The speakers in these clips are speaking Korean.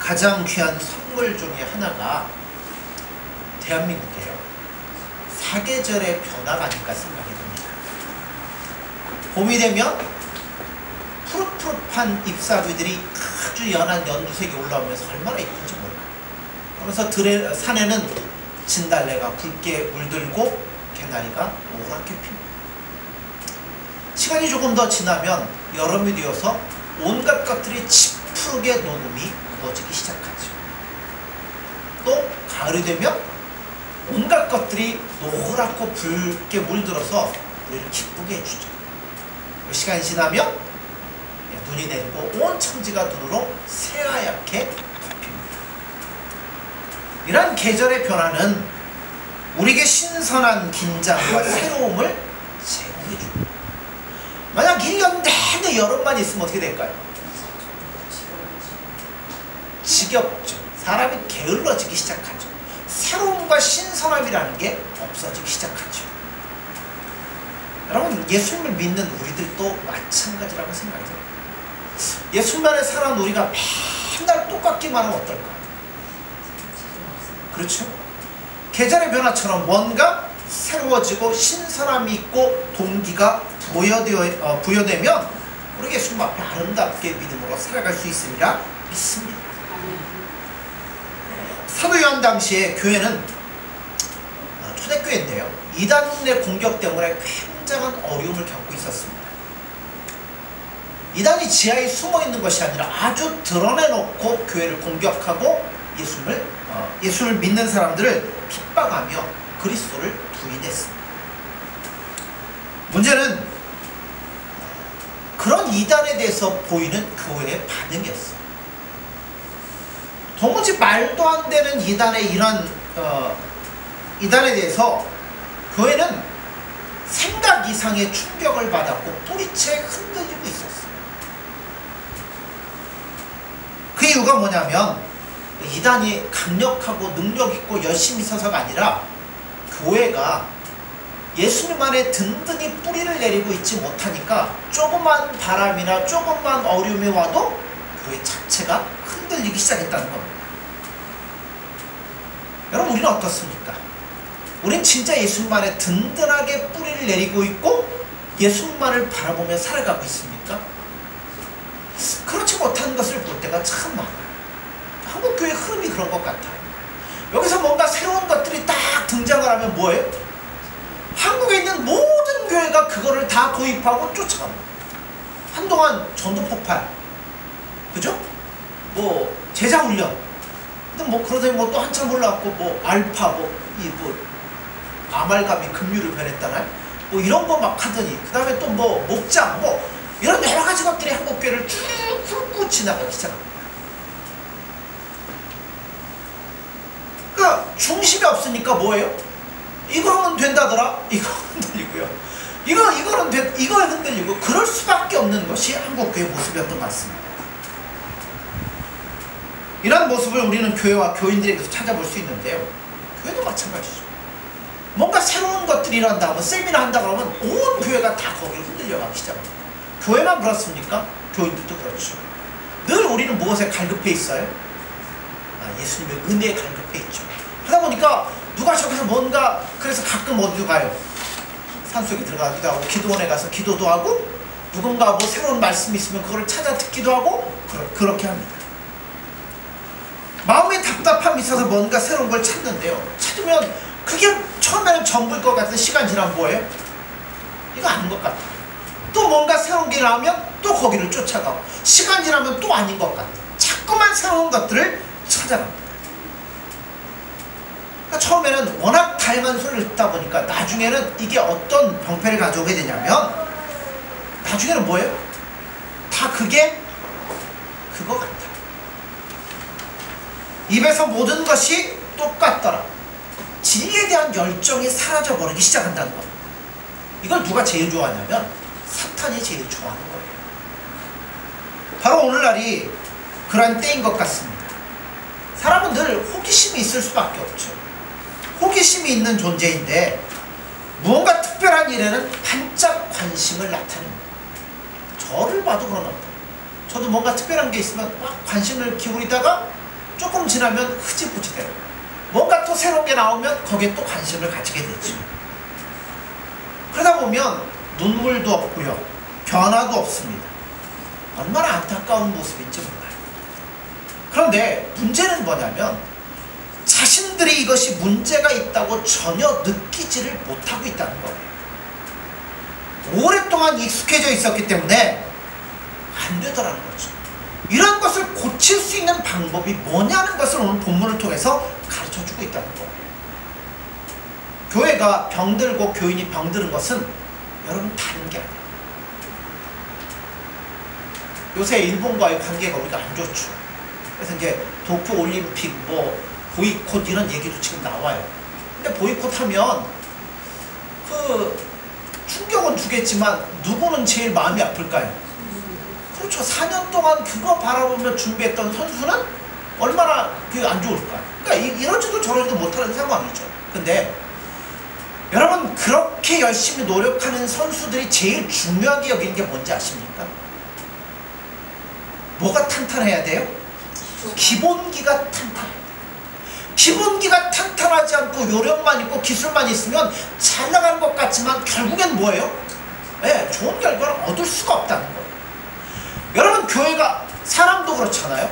가장 귀한 선물 중에 하나가 대한민국이에요. 사계절의 변화가 아닐까 생각이 듭니다. 봄이 되면 푸릇푸릇한 잎사귀들이 아주 연한 연두색이 올라오면서 얼마나 예쁜지 몰라요. 그러면서 산에는 진달래가 붉게 물들고 개나리가 노랗게 핍니다. 시간이 조금 더 지나면 여름이 되어서 온갖 것들이 짙푸르게 녹음이 무너지기 시작하죠. 또 가을이 되면 온갖 것들이 노랗고 붉게 물들어서 우리를 기쁘게 해주죠. 시간이 지나면 눈이 내리고 온 천지가 눈으로 새하얗게 덮입니다. 이러한 계절의 변화는 우리에게 신선한 긴장과 새로움을 제공해줍니다. 만약 1년 내내 여름만 있으면 어떻게 될까요? 지겹죠. 사람이 게을러지기 시작하죠. 새로움과 신선함이라는 게 없어지기 시작하죠. 여러분, 예수님을 믿는 우리들도 마찬가지라고 생각이 들어요. 예수님만에 살아온 우리가 맨날 똑같기만 하면 어떨까? 그렇죠? 계절의 변화처럼 뭔가 새로워지고 신선함이 있고 동기가 부여되면 우리 예수님 앞에 아름답게 믿음으로 살아갈 수 있으리라 믿습니다. 사도 요한 당시에 교회는 초대교회인데요, 이단의 공격 때문에 굉장한 어려움을 겪고 있었습니다. 이단이 지하에 숨어있는 것이 아니라 아주 드러내놓고 교회를 공격하고 예수를 믿는 사람들을 핍박하며 그리스도를 부인했습니다. 문제는 그런 이단에 대해서 보이는 교회의 반응이었어요. 도무지 말도 안 되는 이단의 이런 이단에 대해서 교회는 생각 이상의 충격을 받았고 뿌리채 흔들리고 있었어요. 그 이유가 뭐냐면 이단이 강력하고 능력있고 열심히 있어서가 아니라 교회가 예수님 안에 든든히 뿌리를 내리고 있지 못하니까 조그만 바람이나 조그만 어려움이 와도 교회 자체가 흔들리기 시작했다는 겁니다. 여러분, 우리는 어떻습니까? 우린 진짜 예수님만에 든든하게 뿌리를 내리고 있고 예수님만을 바라보며 살아가고 있습니까? 그렇지 못한 것을 볼 때가 참 많아요. 한국교회 흐름이 그런 것 같아요. 여기서 뭔가 새로운 것들이 딱 등장을 하면 뭐예요? 한국에 있는 모든 교회가 그거를 다 도입하고 쫓아갑니다. 한동안 전도폭발, 그죠? 뭐 제자훈련, 뭐 그러더니 뭐 또 한참 올라왔고 알파 아말감이 급류를 변했다나요? 뭐 이런 거 막 하더니 그 다음에 또 목장 이런 여러 가지 것들이 한국교회를 쭉 훑고 지나가기 시작합니다. 그러니까 중심이 없으니까 뭐예요? 이거 하면 된다더라? 이거 흔들리고요. 이거 흔들리고 그럴 수밖에 없는 것이 한국교회 모습이었던 것 같습니다. 이런 모습을 우리는 교회와 교인들에게서 찾아볼 수 있는데요. 교회도 마찬가지죠. 뭔가 새로운 것들이 일어난다고 세미나 한다 그러면 온 교회가 다 거기에 흔들려가기 시작합니다. 교회만 그렇습니까? 교인들도 그렇죠. 늘 우리는 무엇에 갈급해 있어요? 예수님의 은혜에 갈급해 있죠. 그러다 보니까 누가 저기서 뭔가, 그래서 가끔 어디로 가요? 산속에 들어가기도 하고 기도원에 가서 기도도 하고 누군가 뭐 새로운 말씀이 있으면 그걸 찾아 듣기도 하고 그렇게 합니다. 마음에 답답함이 있어서 뭔가 새로운 걸 찾는데요, 찾으면 그게 처음에는 전부일 것 같은 시간 지나면 뭐예요? 이거 아닌 것 같아. 또 뭔가 새로운 게 나오면 또 거기를 쫓아가고 시간 지나면 또 아닌 것 같아. 자꾸만 새로운 것들을 찾아갑니다. 그러니까 처음에는 워낙 다양한 소리를 듣다 보니까 나중에는 이게 어떤 병폐를 가져오게 되냐면 나중에는 뭐예요? 다 그게 그거 같아. 입에서 모든 것이 똑같더라. 진리에 대한 열정이 사라져버리기 시작한다는 겁니다. 이걸 누가 제일 좋아하냐면 사탄이 제일 좋아하는 거예요. 바로 오늘날이 그런 때인 것 같습니다. 사람은 늘 호기심이 있을 수밖에 없죠. 호기심이 있는 존재인데 무언가 특별한 일에는 반짝 관심을 나타냅니다. 저를 봐도 그런 것 같아요. 저도 뭔가 특별한 게 있으면 막 관심을 기울이다가 조금 지나면 흐지부지 돼요. 뭔가 또 새로운 게 나오면 거기에 또 관심을 가지게 되죠. 그러다 보면 눈물도 없고요, 변화도 없습니다. 얼마나 안타까운 모습인지 몰라요. 그런데 문제는 뭐냐면 자신들이 이것이 문제가 있다고 전혀 느끼지를 못하고 있다는 거예요. 오랫동안 익숙해져 있었기 때문에 안 되더라는 거죠. 이런 것을 고칠 수 있는 방법이 뭐냐는 것을 오늘 본문을 통해서 가르쳐주고 있다는 거예요. 교회가 병들고 교인이 병드는 것은 여러분 다른 게 아니에요. 요새 일본과의 관계가 우리가 안 좋죠. 그래서 이제 도쿄 올림픽 보이콧 이런 얘기도 지금 나와요. 근데 보이콧 하면 충격은 주겠지만 누구는 제일 마음이 아플까요? 그렇죠. 4년 동안 그거 바라보며 준비했던 선수는 얼마나 안 좋을까요? 그러니까 이러지도 저러지도 못하는 상황이죠. 근데 여러분, 그렇게 열심히 노력하는 선수들이 제일 중요하게 여기는 게 뭔지 아십니까? 뭐가 탄탄해야 돼요? 기본기가 탄탄해야 돼요. 기본기가 탄탄하지 않고 요령만 있고 기술만 있으면 잘 나가는 것 같지만 결국엔 뭐예요? 네, 좋은 결과를 얻을 수가 없다는 거예요. 여러분, 교회가 사람도 그렇잖아요.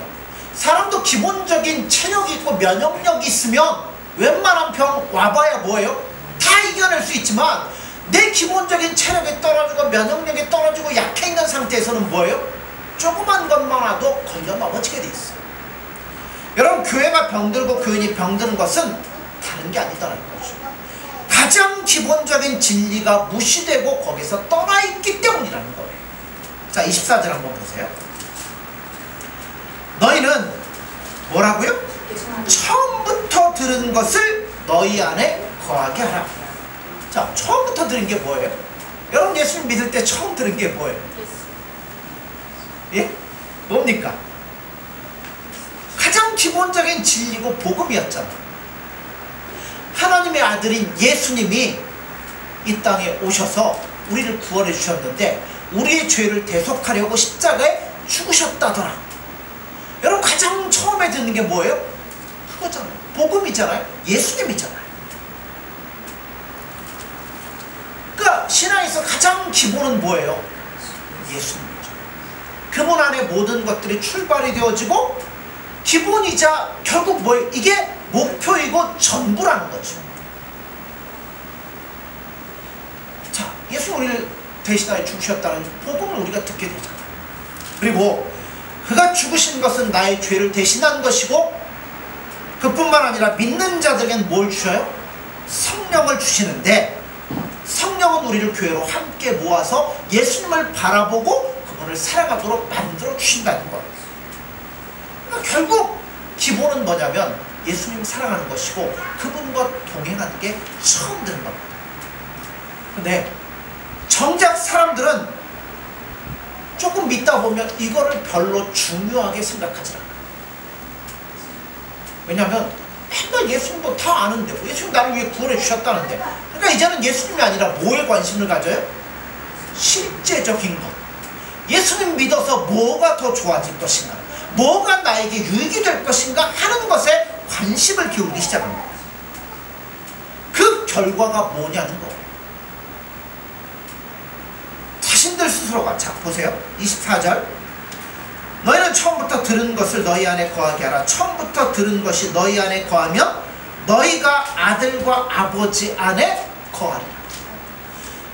사람도 기본적인 체력이 있고 면역력이 있으면 웬만한 병 와봐야 뭐예요? 다 이겨낼 수 있지만 내 기본적인 체력이 떨어지고 면역력이 떨어지고 약해 있는 상태에서는 뭐예요? 조그만 것만 와도 걸려 넘어지게 돼 있어요. 여러분, 교회가 병들고 교인이 병드는 것은 다른 게 아니다라는 거죠. 가장 기본적인 진리가 무시되고 거기서 떠나있기 때문이라는 거예요. 자, 24절 한번 보세요. 너희는 뭐라고요? 처음부터 들은 것을 너희 안에 거하게 하라. 자, 처음부터 들은 게 뭐예요? 여러분, 예수님 믿을 때 처음 들은 게 뭐예요? 예? 뭡니까? 가장 기본적인 진리고 복음이었잖아. 하나님의 아들인 예수님이 이 땅에 오셔서 우리를 구원해 주셨는데 우리의 죄를 대속하려고 십자가에 죽으셨다더라. 여러분, 가장 처음에 듣는 게 뭐예요? 그거잖아요. 복음이잖아요. 예수님이잖아요. 그러니까 신앙에서 가장 기본은 뭐예요? 예수님이죠. 그분 안에 모든 것들이 출발이 되어지고 기본이자 결국 뭐예요? 이게 목표이고 전부라는 거죠. 자, 예수 우리를 대신하여 죽으셨다는 복음을 우리가 듣게 되잖아요. 그리고 그가 죽으신 것은 나의 죄를 대신한 것이고 그뿐만 아니라 믿는 자들에겐 뭘 주셔요? 성령을 주시는데 성령은 우리를 교회로 함께 모아서 예수님을 바라보고 그분을 사랑하도록 만들어 주신다는 거예요. 그러니까 결국 기본은 뭐냐면 예수님 사랑하는 것이고 그분과 동행하는 게 처음 드는 겁니다. 근데 정작 사람들은 조금 믿다 보면 이거를 별로 중요하게 생각하지 않아요. 왜냐하면 맨날 예수님도 다 아는데 예수님 나를 위해 구원해 주셨다는데, 그러니까 이제는 예수님이 아니라 뭐에 관심을 가져요? 실제적인 것. 예수님 믿어서 뭐가 더 좋아질 것인가, 뭐가 나에게 유익이 될 것인가 하는 것에 관심을 기울이기 시작합니다. 그 결과가 뭐냐는 거예요. 자신들 스스로가, 자 보세요. 24절. 너희는 처음부터 들은 것을 너희 안에 거하게 하라. 처음부터 들은 것이 너희 안에 거하면 너희가 아들과 아버지 안에 거하리라.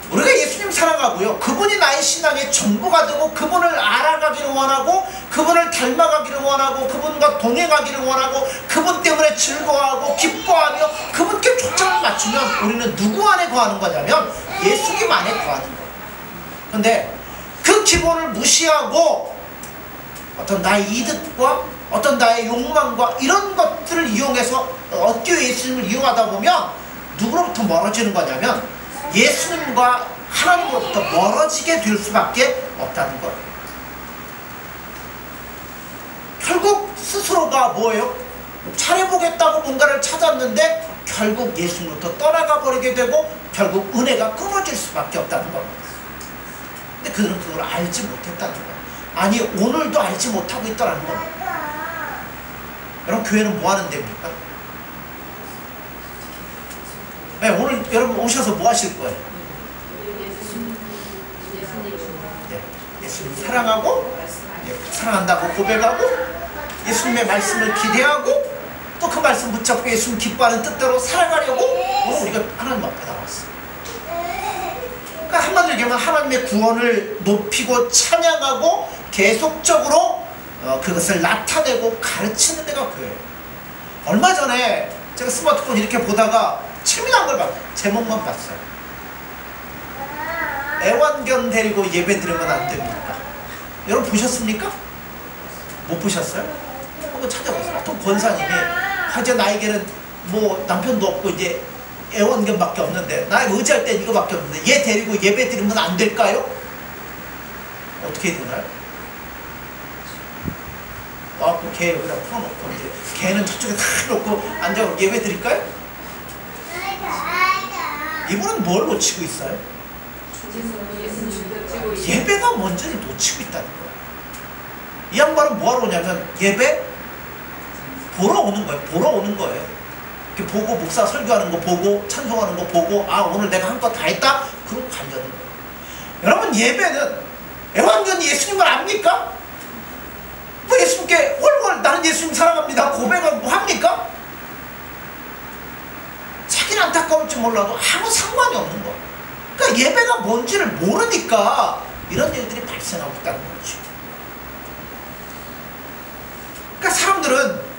우리가 예수님 사랑하고요, 그분이 나의 신앙의 전부가 되고 그분을 알아가기를 원하고 그분을 닮아가기를 원하고 그분과 동행하기를 원하고 그분 때문에 즐거워하고 기뻐하며 그분께 초점을 맞추면 우리는 누구 안에 거하는 거냐면 예수님 안에 거하는 거예요. 근데 그 기본을 무시하고 어떤 나의 이득과 어떤 나의 욕망과 이런 것들을 이용해서 얻기 위해 예수님을 이용하다 보면 누구로부터 멀어지는 거냐면 예수님과 하나님으로부터 멀어지게 될 수밖에 없다는 거예요. 결국 스스로가 뭐예요? 잘해보겠다고 뭔가를 찾았는데 결국 예수님으로부터 떠나가 버리게 되고 결국 은혜가 끊어질 수밖에 없다는 겁니다. 근데 그들은 그걸 알지 못했다는 거예요. 아니, 오늘도 알지 못하고 있더라는 겁니다. 여러분 교회는 뭐 하는 데입니까? 네, 오늘 여러분 오셔서 뭐 하실 거예요? 네, 예수님 사랑하고 사랑한다고 고백하고 예수님의 말씀을 기대하고 또 그 말씀 붙잡고 예수님 기뻐하는 뜻대로 살아가려고 오늘 우리가 하나님 앞에 나왔어요. 그러니까 한마디로 얘기하면 하나님의 구원을 높이고 찬양하고 계속적으로 그것을 나타내고 가르치는 데가 교회예요. 얼마 전에 제가 스마트폰 이렇게 보다가 재미난 걸 봤어요. 제목만 봤어요. 애완견 데리고 예배 드리면 안 됩니까? 여러분 보셨습니까? 못 보셨어요? 한번 찾아보세요. 어떤 권사님이 하여튼 나에게는 뭐 남편도 없고 이제 애완견밖에 없는데 나에게 의지할 땐 이거밖에 없는데 얘 데리고 예배 드리면 안 될까요? 어떻게 해야 되나요? 그 개 여기다 풀어놓고 이제 개는 저쪽에 다 놓고 앉아서 예배 드릴까요? 이분은 뭘 놓치고 있어요? 예배가 먼저니 놓치고 있다는 거예요. 이 양반은 뭐하러 오냐면 예배 보러 오는 거예요. 보러 오는 거예요. 이렇게 보고 목사 설교하는 거 보고 찬송하는 거 보고 아 오늘 내가 한 거 다 했다? 그러고 가려는 거예요. 여러분 예배는 애완견이 예수님을 압니까? 뭐 예수님께 월월 나는 예수님 사랑합니다 고백하고 뭐 합니까? 자기는 안타까울지 몰라도 아무 상관이 없는 거예요. 그러니까 예배가 뭔지를 모르니까 이런 일들이 발생하고 있다는 거죠. 그러니까 사람들은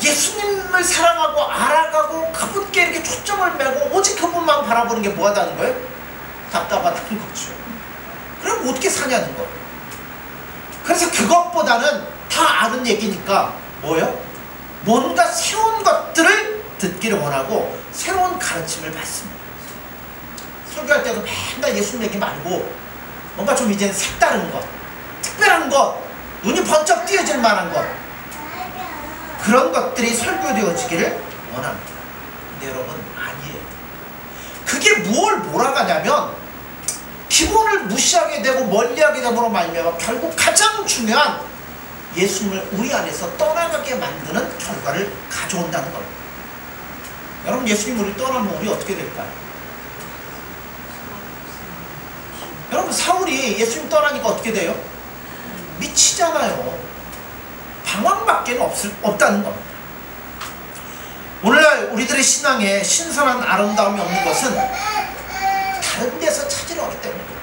예수님을 사랑하고 알아가고 그분께 이렇게 초점을 매고 오직 그분만 바라보는 게 뭐하다는 거예요? 답답하다는 거죠. 그럼 어떻게 사냐는 거예요. 그래서 그것보다는 다 아는 얘기니까 뭐예요? 뭔가 새로운 것들을 듣기를 원하고 새로운 가르침을 받습니다. 설교할 때도 맨날 예수님 얘기 말고 뭔가 좀 이제는 색다른 것, 특별한 것, 눈이 번쩍 띄어질 만한 것, 그런 것들이 설교되어지기를 원합니다. 근데 여러분 아니에요. 그게 뭘 몰아가냐면 기본을 무시하게 되고 멀리하게 됨으로 말미암아 결국 가장 중요한 예수님을 우리 안에서 떠나가게 만드는 결과를 가져온다는 겁니다. 여러분 예수님 우리 떠나면 우리 어떻게 될까요? 여러분 사울이 예수님 떠나니까 어떻게 돼요? 미치잖아요. 방황밖에 없다는 겁니다. 오늘날 우리들의 신앙에 신선한 아름다움이 없는 것은 다른 데서 찾으려기 때문이에요.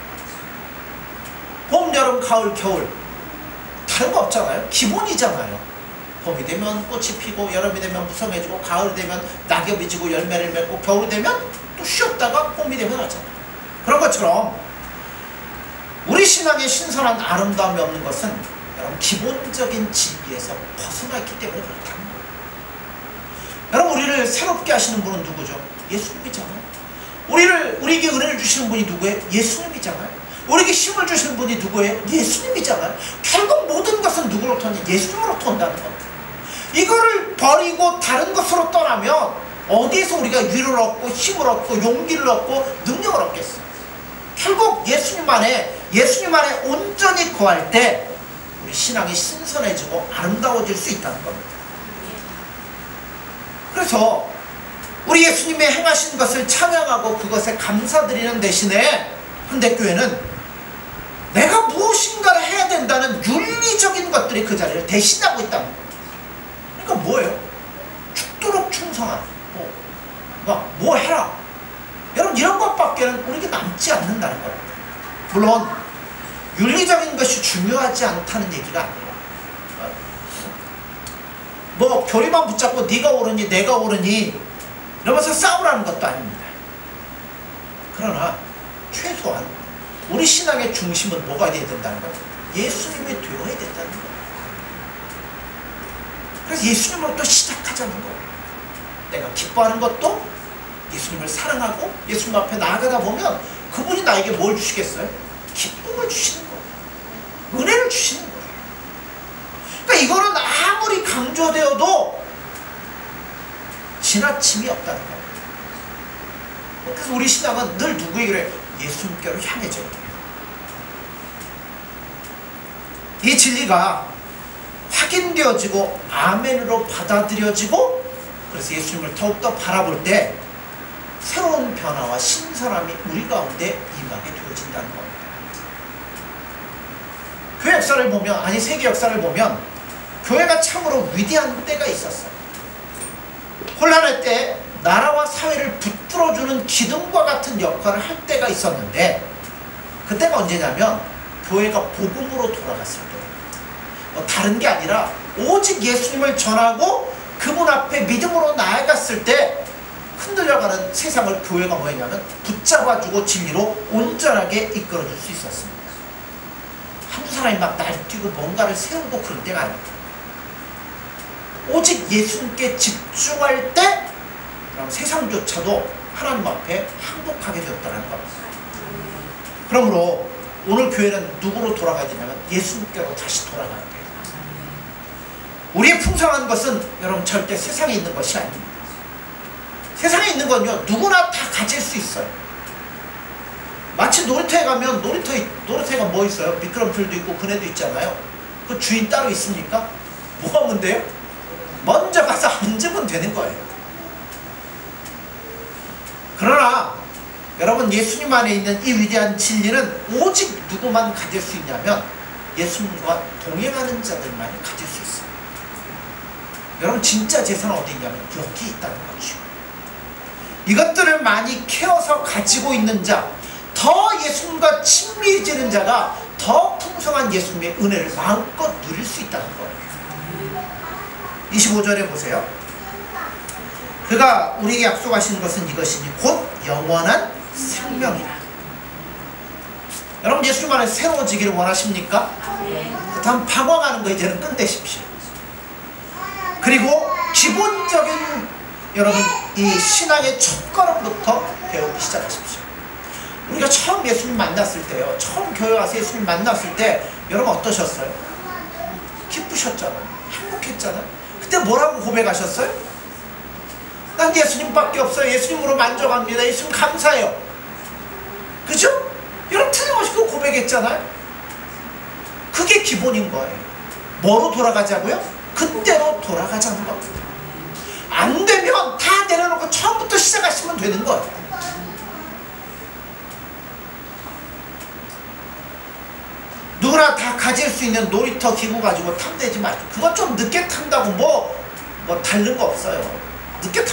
봄, 여름, 가을, 겨울 다른 거 없잖아요. 기본이잖아요. 봄이 되면 꽃이 피고 여름이 되면 무성해지고 가을이 되면 낙엽이 지고 열매를 맺고 겨울이 되면 또 쉬었다가 봄이 되면 하잖아요. 그런 것처럼 우리 신앙에 신선한 아름다움이 없는 것은 여러분 기본적인 진리에서 벗어나 있기 때문에 그렇다는 거예요. 여러분 우리를 새롭게 하시는 분은 누구죠? 예수님이잖아요. 우리에게 은혜를 주시는 분이 누구예요? 예수님이잖아요. 우리에게 힘을 주시는 분이 누구예요? 예수님이잖아요. 결국 모든 것은 누구로부터 오냐? 예수님으로부터 온다는 겁니다. 이거를 버리고 다른 것으로 떠나면 어디에서 우리가 위로를 얻고 힘을 얻고 용기를 얻고 능력을 얻겠어요? 결국 예수님 안에 온전히 거할 때 우리 신앙이 신선해지고 아름다워질 수 있다는 겁니다. 그래서 우리 예수님이 행하신 것을 찬양하고 그것에 감사드리는 대신에 현대교회는 내가 무엇인가를 해야 된다는 윤리적인 것들이 그 자리를 대신하고 있다는 겁니다. 그러니까 뭐예요? 죽도록 충성한 뭐 해라. 여러분 이런 것밖에는 우리에게 남지 않는다는 겁니다. 물론 윤리적인 것이 중요하지 않다는 얘기가 아니에요. 뭐 교리만 붙잡고 네가 옳으니 내가 옳으니 이러면서 싸우라는 것도 아닙니다. 그러나 최소한 우리 신앙의 중심은 뭐가 되어야 된다는 거예요? 예수님이 되어야 된다는 거예요. 그래서 예수님으로부터 시작하자는 거예요. 내가 기뻐하는 것도 예수님을 사랑하고 예수님 앞에 나아가다 보면 그분이 나에게 뭘 주시겠어요? 기쁨을 주시는 거예요. 은혜를 주시는 거예요. 그러니까 이거는 아무리 강조되어도 지나침이 없다는 거예요. 그래서 우리 신앙은 늘 누구에게 그래? 예수님께로 향해져야 돼요. 이 진리가 확인되어지고 아멘으로 받아들여지고, 그래서 예수님을 더욱더 바라볼 때 새로운 변화와 신선함이 우리 가운데 임하게 되어진다는 겁니다. 교회 역사를 보면, 아니 세계 역사를 보면 교회가 참으로 위대한 때가 있었어요. 혼란할 때 나라와 사회를 붙들어주는 기둥과 같은 역할을 할 때가 있었는데, 그때가 언제냐면 교회가 복음으로 돌아갔을 때, 다른 게 아니라 오직 예수님을 전하고 그분 앞에 믿음으로 나아갔을 때 흔들려가는 세상을 교회가 뭐였냐면 붙잡아주고 진리로 온전하게 이끌어줄 수 있었습니다. 한두 사람이 막 날뛰고 뭔가를 세우고 그런 때가 아닙니다. 오직 예수님께 집중할 때 그럼 세상조차도 하나님 앞에 항복하게 되었다는 겁니다. 그러므로 오늘 교회는 누구로 돌아가야 되냐면 예수님께로 다시 돌아가야 돼요. 우리의 풍성한 것은 여러분 절대 세상에 있는 것이 아닙니다. 세상에 있는 건요 누구나 다 가질 수 있어요. 마치 놀이터에 가면 놀이터가 뭐 있어요? 미끄럼틀도 있고 그네도 있잖아요. 그 주인 따로 있습니까? 뭐 하면 돼요? 먼저 가서 앉으면 되는 거예요. 그러나 여러분, 예수님 안에 있는 이 위대한 진리는 오직 누구만 가질 수 있냐면 예수님과 동행하는 자들만이 가질 수 있어요. 여러분, 진짜 재산은 어디 있냐면 여기 있다는 거죠. 이것들을 많이 캐어서 가지고 있는 자, 더 예수님과 친밀해지는 자가 더 풍성한 예수님의 은혜를 마음껏 누릴 수 있다는 거예요. 25절에 보세요. 그가 우리에게 약속하신 것은 이것이니 곧 영원한 생명이라. 여러분, 예수님 안에 새로워지기를 원하십니까? 그렇다면 방황하는 거 이제는 끝내십시오. 그리고 기본적인 여러분 이 신앙의 첫걸음부터 배우기 시작하십시오. 우리가 처음 예수님 만났을 때요, 처음 교회 와서 예수님 만났을 때 여러분 어떠셨어요? 기쁘셨잖아요. 행복했잖아요. 그때 뭐라고 고백하셨어요? 난 예수님밖에 없어요. 예수님으로 만족합니다. 예수님 감사해요. 그죠? 여러분 틀림없이 그 고백했잖아요. 그게 기본인 거예요. 뭐로 돌아가자고요? 그때로 돌아가자는 겁니다. 안 되면 다 내려놓고 처음부터 시작하시면 되는 거예요. 누구나 다 가질 수 있는 놀이터 기구 가지고 탐내지 마시고, 그건 좀 늦게 탄다고 뭐 다른 거 없어요. 늦게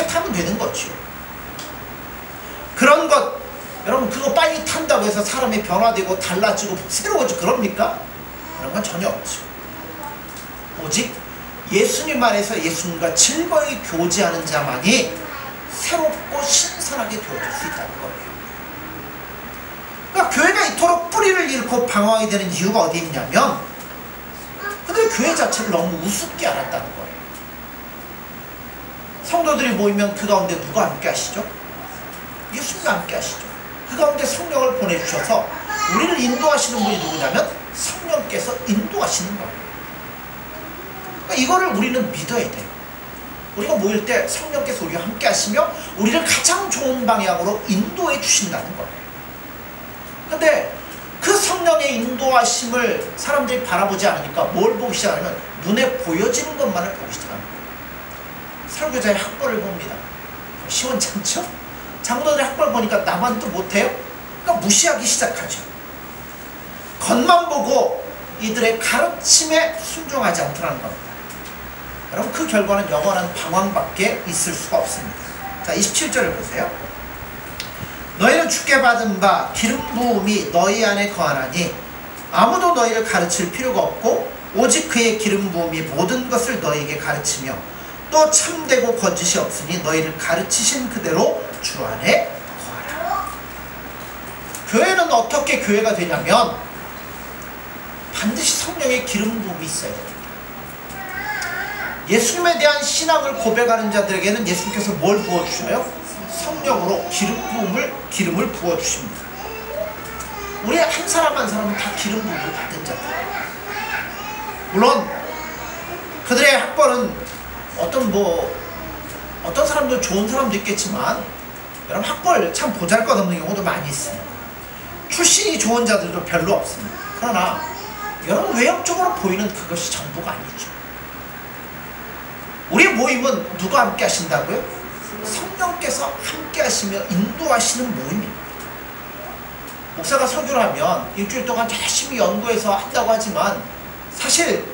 타면 되는 거죠. 그런 것, 여러분 그거 빨리 탄다고 해서 사람이 변화되고 달라지고 새로워지고 그럽니까? 그런 건 전혀 없죠. 오직 예수님 안에서 예수님과 즐거이 교제하는 자만이 새롭고 신선하게 되어질 수 있다는 거예요. 그러니까 교회가 이토록 뿌리를 잃고 방황하게 되는 이유가 어디 있냐면, 그들 교회 자체를 너무 우습게 알았다는 거예요. 성도들이 모이면 그 가운데 누가 함께 하시죠? 예수님과 함께 하시죠. 그 가운데 성령을 보내주셔서 우리를 인도하시는 분이 누구냐면 성령께서 인도하시는 거예요. 그러니까 이거를 우리는 믿어야 돼요. 우리가 모일 때 성령께서 우리와 함께 하시며 우리를 가장 좋은 방향으로 인도해 주신다는 거예요. 근데 그 성령의 인도하심을 사람들이 바라보지 않으니까 뭘 보기 시작하냐면 눈에 보여지는 것만을 보기 시작합니다. 설교자의 학벌을 봅니다. 시원찮죠? 장로들의 학벌 보니까 나만 또 못해요? 그러니까 무시하기 시작하죠. 겉만 보고 이들의 가르침에 순종하지 않더라는 겁니다. 여러분, 그 결과는 영원한 방황밖에 있을 수가 없습니다. 자, 27절을 보세요. 너희는 주께 받은 바 기름 부음이 너희 안에 거하나니 아무도 너희를 가르칠 필요가 없고 오직 그의 기름 부음이 모든 것을 너희에게 가르치며 또 참되고 거짓이 없으니 너희를 가르치신 그대로 주 안에 거하라. 교회는 어떻게 교회가 되냐면 반드시 성령의 기름 부음이 있어야 됩니다. 예수님에 대한 신앙을 고백하는 자들에게는 예수님께서 뭘 부어주셔요? 성령으로 기름을 부어주십니다. 우리 한 사람 한 사람은 다 기름 부음을 받은 자들. 물론 그들의 학벌은 어떤 사람도 좋은 사람도 있겠지만, 여러분 학벌 참 보잘것없는 경우도 많이 있습니다. 출신이 좋은 자들도 별로 없습니다. 그러나 여러분, 외형적으로 보이는 그것이 전부가 아니죠. 우리 모임은 누가 함께 하신다고요? 성령께서 함께 하시며 인도하시는 모임입니다. 목사가 설교를 하면 일주일 동안 열심히 연구해서 한다고 하지만, 사실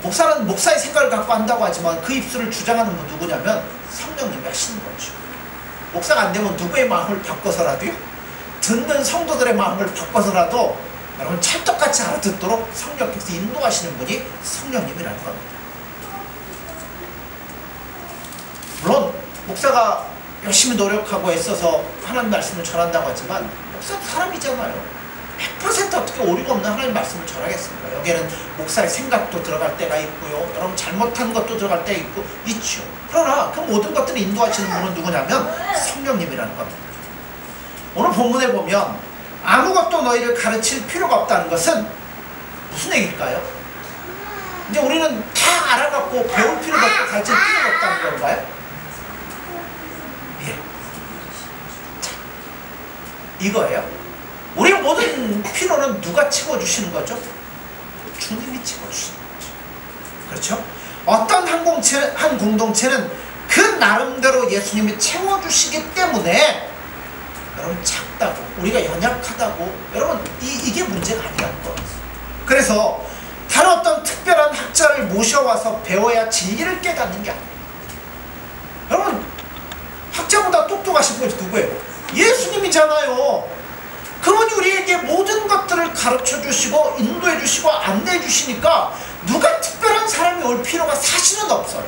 목사는 목사의 생각을 갖고 한다고 하지만 그 입술을 주장하는 분 누구냐면 성령님이 하시는 거죠. 목사가 안 되면 누구의 마음을 바꿔서라도요, 듣는 성도들의 마음을 바꿔서라도 여러분 찰떡같이 알아듣도록 성령께서 인도하시는 분이 성령님이라는 겁니다. 물론 목사가 열심히 노력하고 애써서 하나님 말씀을 전한다고 하지만 목사도 사람이잖아요. 100% 어떻게 오류가 없는 하나님 말씀을 전하겠습니까? 여기에는 목사의 생각도 들어갈 때가 있고요, 여러분 잘못한 것도 들어갈 때가 있죠. 그러나 그 모든 것들을 인도하시는 분은 누구냐면 성령님이라는 겁니다. 오늘 본문에 보면 아무것도 너희를 가르칠 필요가 없다는 것은 무슨 얘기일까요? 이제 우리는 다 알아갖고 배울 필요가 없고 가르칠 필요가 없다는 건가요? 예. 자, 이거예요. 우리 모든 필요는 누가 채워주시는 거죠? 주님이 채워주시는 거죠. 그렇죠? 어떤 한 공동체는 그 나름대로 예수님이 채워주시기 때문에 여러분 작다고, 우리가 연약하다고, 여러분 이게 문제가 아니라는 거예요. 그래서 다른 어떤 특별한 학자를 모셔와서 배워야 진리를 깨닫는 게 아니에요. 여러분 학자보다 똑똑하신 분이 누구예요? 예수님이잖아요. 그분이 우리에게 모든 것들을 가르쳐주시고 인도해주시고 안내해주시니까 누가 특별한 사람이 올 필요가 사실은 없어요.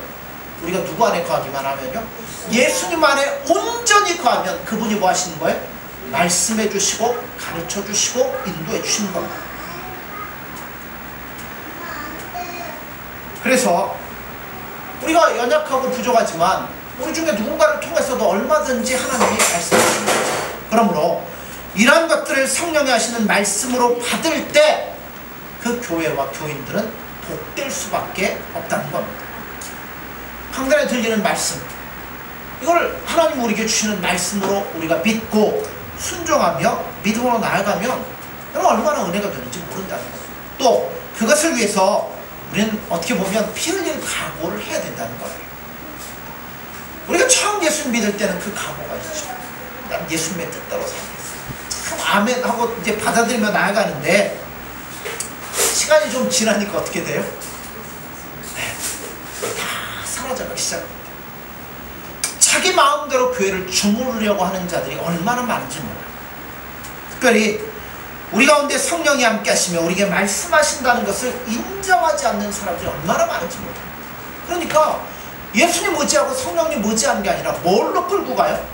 우리가 누구 안에 거하기만 하면요, 예수님 안에 온전히 거하면 그분이 뭐 하시는 거예요? 말씀해주시고 가르쳐주시고 인도해주시는 겁니다. 그래서 우리가 연약하고 부족하지만 우리 중에 누군가를 통해서도 얼마든지 하나님이 말씀하시는 거죠. 그러므로 이러한 것들을 성령이 하시는 말씀으로 받을 때 그 교회와 교인들은 복될 수밖에 없다는 겁니다. 강단에 들리는 말씀, 이걸 하나님 우리에게 주시는 말씀으로 우리가 믿고 순종하며 믿음으로 나아가면 여러분 얼마나 은혜가 되는지 모른다는 거예요. 또 그것을 위해서 우리는 어떻게 보면 피 흘릴 각오를 해야 된다는 거예요. 우리가 처음 예수님 믿을 때는 그 각오가 있죠. 난 예수님의 뜻대로 살겠어, 참 아멘 하고 이제 받아들이며 나아가는데, 시간이 좀 지나니까 어떻게 돼요? 다 사라져가기 시작합니다. 자기 마음대로 교회를 주무르려고 하는 자들이 얼마나 많은지 몰라요. 특별히 우리 가운데 성령이 함께 하시며 우리에게 말씀하신다는 것을 인정하지 않는 사람들이 얼마나 많은지 몰라요. 그러니까 예수님 의지하고 성령님 의지하는 게 아니라 뭘로 끌고 가요?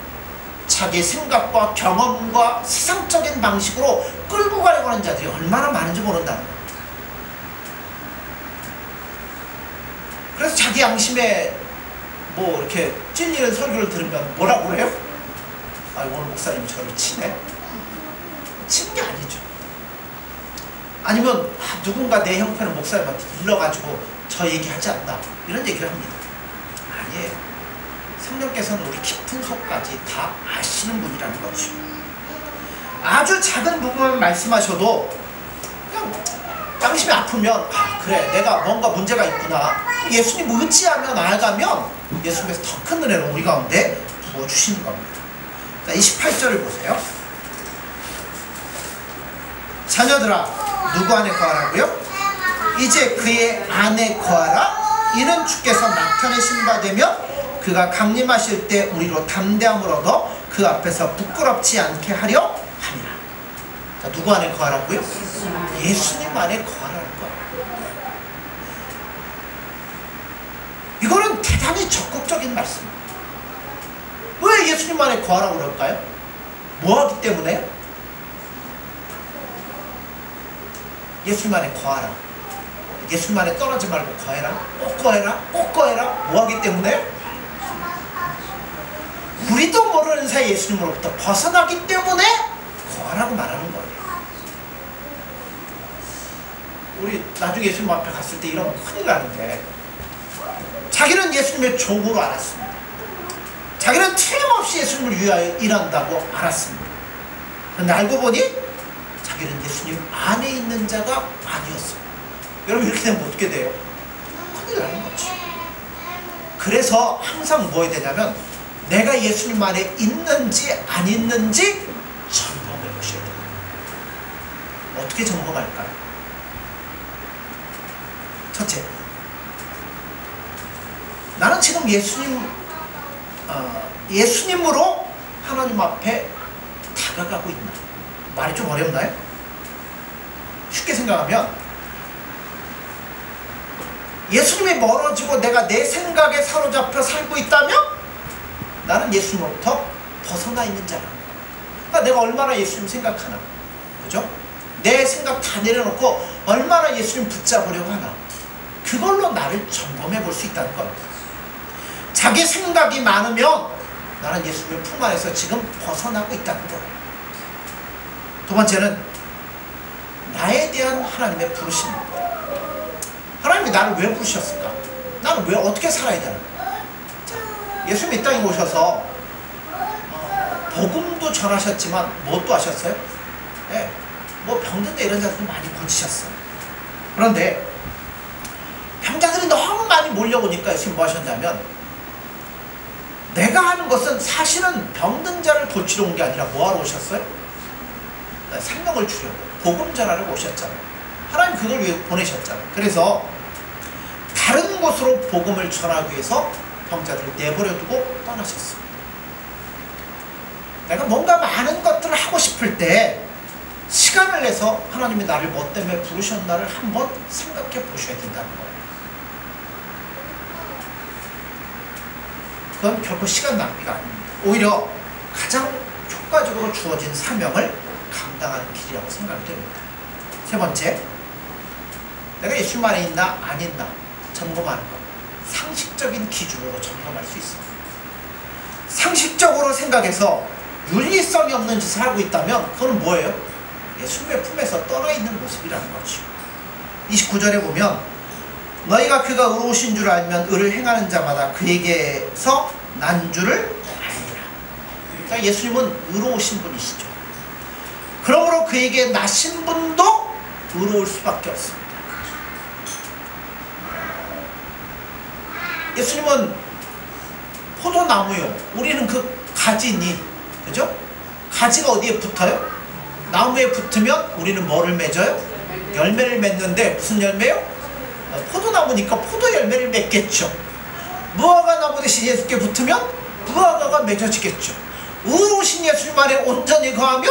자기 생각과 경험과 세상적인 방식으로 끌고 가려고 하는 자들이 얼마나 많은지 모른다는 거예요. 그래서 자기 양심에 뭐 이렇게 찔리는 설교를 들으면 뭐라고 해요? 아, 오늘 목사님 저를 치네? 치는 게 아니죠. 아니면 누군가 내 형편을 목사님한테 일러가지고 저 얘기하지 않나, 이런 얘기를 합니다. 아니에요. 성령께서는 우리 깊은 속까지 다 아시는 분이라는 거죠. 아주 작은 부분만 말씀하셔도 그냥 양심이 아프면 그래, 내가 뭔가 문제가 있구나, 예수님 의지하며 나아가면 예수님께서 더 큰 은혜로 우리 가운데 부어주시는 겁니다. 자, 28절을 보세요. 자녀들아, 누구 안에 거하라고요? 이제 그의 안에 거하라. 이는 주께서 나타내신 바 되며 그가 강림하실 때 우리로 담대함을 얻어 그 앞에서 부끄럽지 않게 하려 함이라. 자, 누구 안에 거하라고요? 예수님 안에 거하라는 거예요. 이거는 대단히 적극적인 말씀입니다. 왜 예수님 안에 거하라고 그럴까요? 뭐 하기 때문에? 예수님 안에 거하라. 예수님 안에 떠나지 말고 거해라. 꼭 거해라. 꼭 거해라. 뭐 하기 때문에? 우리도 모르는 사이 예수님으로부터 벗어나기 때문에 거하라고 말하는 거예요. 우리 나중에 예수님 앞에 갔을 때 이러면 큰일 나는데, 자기는 예수님의 종으로 알았습니다. 자기는 틀림없이 예수님을 위하여 일한다고 알았습니다. 그런데 알고 보니 자기는 예수님 안에 있는 자가 아니었어요. 여러분 이렇게 되면 어떻게 돼요? 큰일 나는 거지. 그래서 항상 뭐 해야 되냐면 내가 예수님 안에 있는지 안 있는지 점검해 보셔야 돼요. 어떻게 점검할까요? 첫째, 나는 지금 예수님으로 하나님 앞에 다가가고 있나? 말이 좀 어렵나요? 쉽게 생각하면 예수님이 멀어지고 내가 내 생각에 사로잡혀 살고 있다면 나는 예수님으로부터 벗어나 있는 자라. 그러니까 내가 얼마나 예수님 생각하나, 그죠? 내 생각 다 내려놓고 얼마나 예수님 붙잡으려고 하나, 그걸로 나를 점검해 볼 수 있다는 겁니다. 자기 생각이 많으면 나는 예수님의 품 안에서 지금 벗어나고 있다는 거예요. 두 번째는 나에 대한 하나님의 부르심입니다. 하나님이 나를 왜 부르셨을까? 나는 왜 어떻게 살아야 되나? 자, 예수님이 이 땅에 오셔서 복음도 전하셨지만 뭣도 하셨어요? 네, 뭐 병든 데 이런 자들도 많이 고치셨어요. 그런데 병자들이 너무 많이 몰려오니까 예수님이 뭐 하셨냐면 내가 하는 것은 사실은 병든 자를 고치러 온 게 아니라 뭐하러 오셨어요? 생명을 주려고 복음 전하러 오셨잖아요. 하나님 그걸 위해 보내셨잖아요. 그래서 다른 곳으로 복음을 전하기 위해서 병자들을 내버려두고 떠나셨습니다. 내가 뭔가 많은 것들을 하고 싶을 때 시간을 내서 하나님이 나를 뭐 때문에 부르셨나를 한번 생각해 보셔야 된다는 거예요. 그건 결코 시간 낭비가 아닙니다. 오히려 가장 효과적으로 주어진 사명을 감당하는 길이라고 생각이 됩니다. 세 번째, 내가 예수님 안에 있나 안 있나 점검하는 것. 상식적인 기준으로 점검할 수 있습니다. 상식적으로 생각해서 윤리성이 없는 짓을 하고 있다면 그건 뭐예요? 예수님의 품에서 떠나 있는 모습이라는 거죠. 29절에 보면 너희가 그가 의로우신 줄 알면 의를 행하는 자마다 그에게서 난 줄을 알리라. 그러니까 예수님은 의로우신 분이시죠. 그러므로 그에게 나신 분도 의로울 수밖에 없습니다. 예수님은 포도나무요. 우리는 그 가지니, 그죠? 가지가 어디에 붙어요? 나무에 붙으면 우리는 뭐를 맺어요? 열매를 맺는데 무슨 열매요? 포도나무니까 포도 열매를 맺겠죠. 무화과 나무 대신 예수께 붙으면 무화과가 맺어지겠죠. 의로우신 예수님 안에 온전히 거하면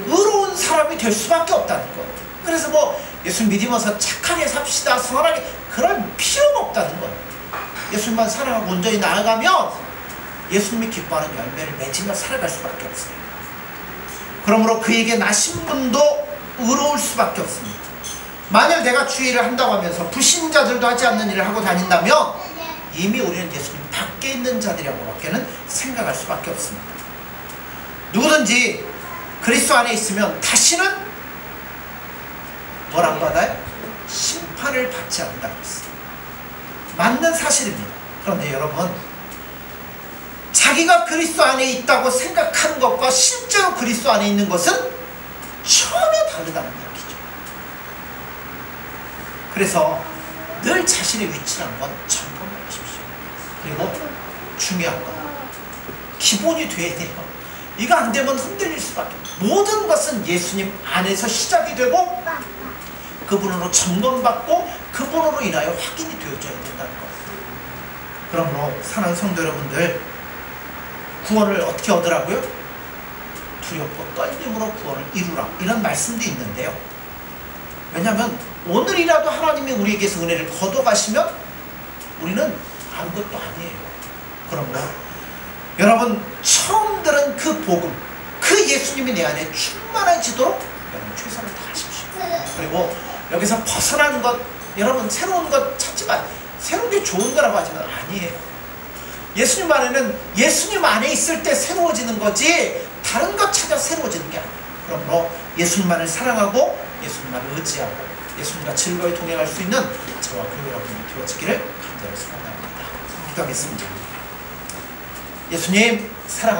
의로운 사람이 될 수밖에 없다는 거예요. 그래서 뭐 예수님 믿으면서 착하게 삽시다, 선하게, 그럴 필요가 없다는 거예요. 예수님만 사랑하고 온전히 나아가면 예수님이 기뻐하는 열매를 맺으며 살아갈 수밖에 없어요. 그러므로 그에게 나신 분도 의로울 수밖에 없습니다. 만일 내가 주의를 한다고 하면서 불신자들도 하지 않는 일을 하고 다닌다면 이미 우리는 예수님 밖에 있는 자들이라고 밖에는 생각할 수밖에 없습니다. 누구든지 그리스도 안에 있으면 다시는 뭘 안 받아요? 심판을 받지 않는다고 했어요. 맞는 사실입니다. 그런데 여러분, 자기가 그리스도 안에 있다고 생각하는 것과 실제로 그리스도 안에 있는 것은 전혀 다르다는 얘기죠. 그래서 늘 자신의 위치라는 건 점검해 보십시오. 그리고 중요한 건 기본이 돼야 돼요. 이거 안 되면 흔들릴 수밖에 없어요. 모든 것은 예수님 안에서 시작이 되고 그분으로 점검받고 그분으로 인하여 확인이 되어져야 된다는 거예요. 그러므로 사랑하는 성도 여러분들, 구원을 어떻게 얻으라고요? 두렵고 떨림으로 구원을 이루라, 이런 말씀도 있는데요. 왜냐하면 오늘이라도 하나님이 우리에게서 은혜를 거둬가시면 우리는 아무것도 아니에요. 그러므로 여러분 처음 들은 그 복음, 그 예수님이 내 안에 충만해지도록 여러분 최선을 다하십시오. 그리고 여기서 벗어나는 것, 여러분 새로운 것 찾지 마. 새로운 게 좋은 거라고 하지만 아니에요. 예수님 안에는 예수님 안에 있을 때 새로워지는 거지 다른 것 찾아 새로워지는 게 아니에요. 그러므로 예수님만을 사랑하고 예수님만을 의지하고 예수님과 즐거이 동행할 수 있는 저와 그 여러분이 되어지기를 간절히 소원합니다. 기도하겠습니다. 예수님 사랑합니다.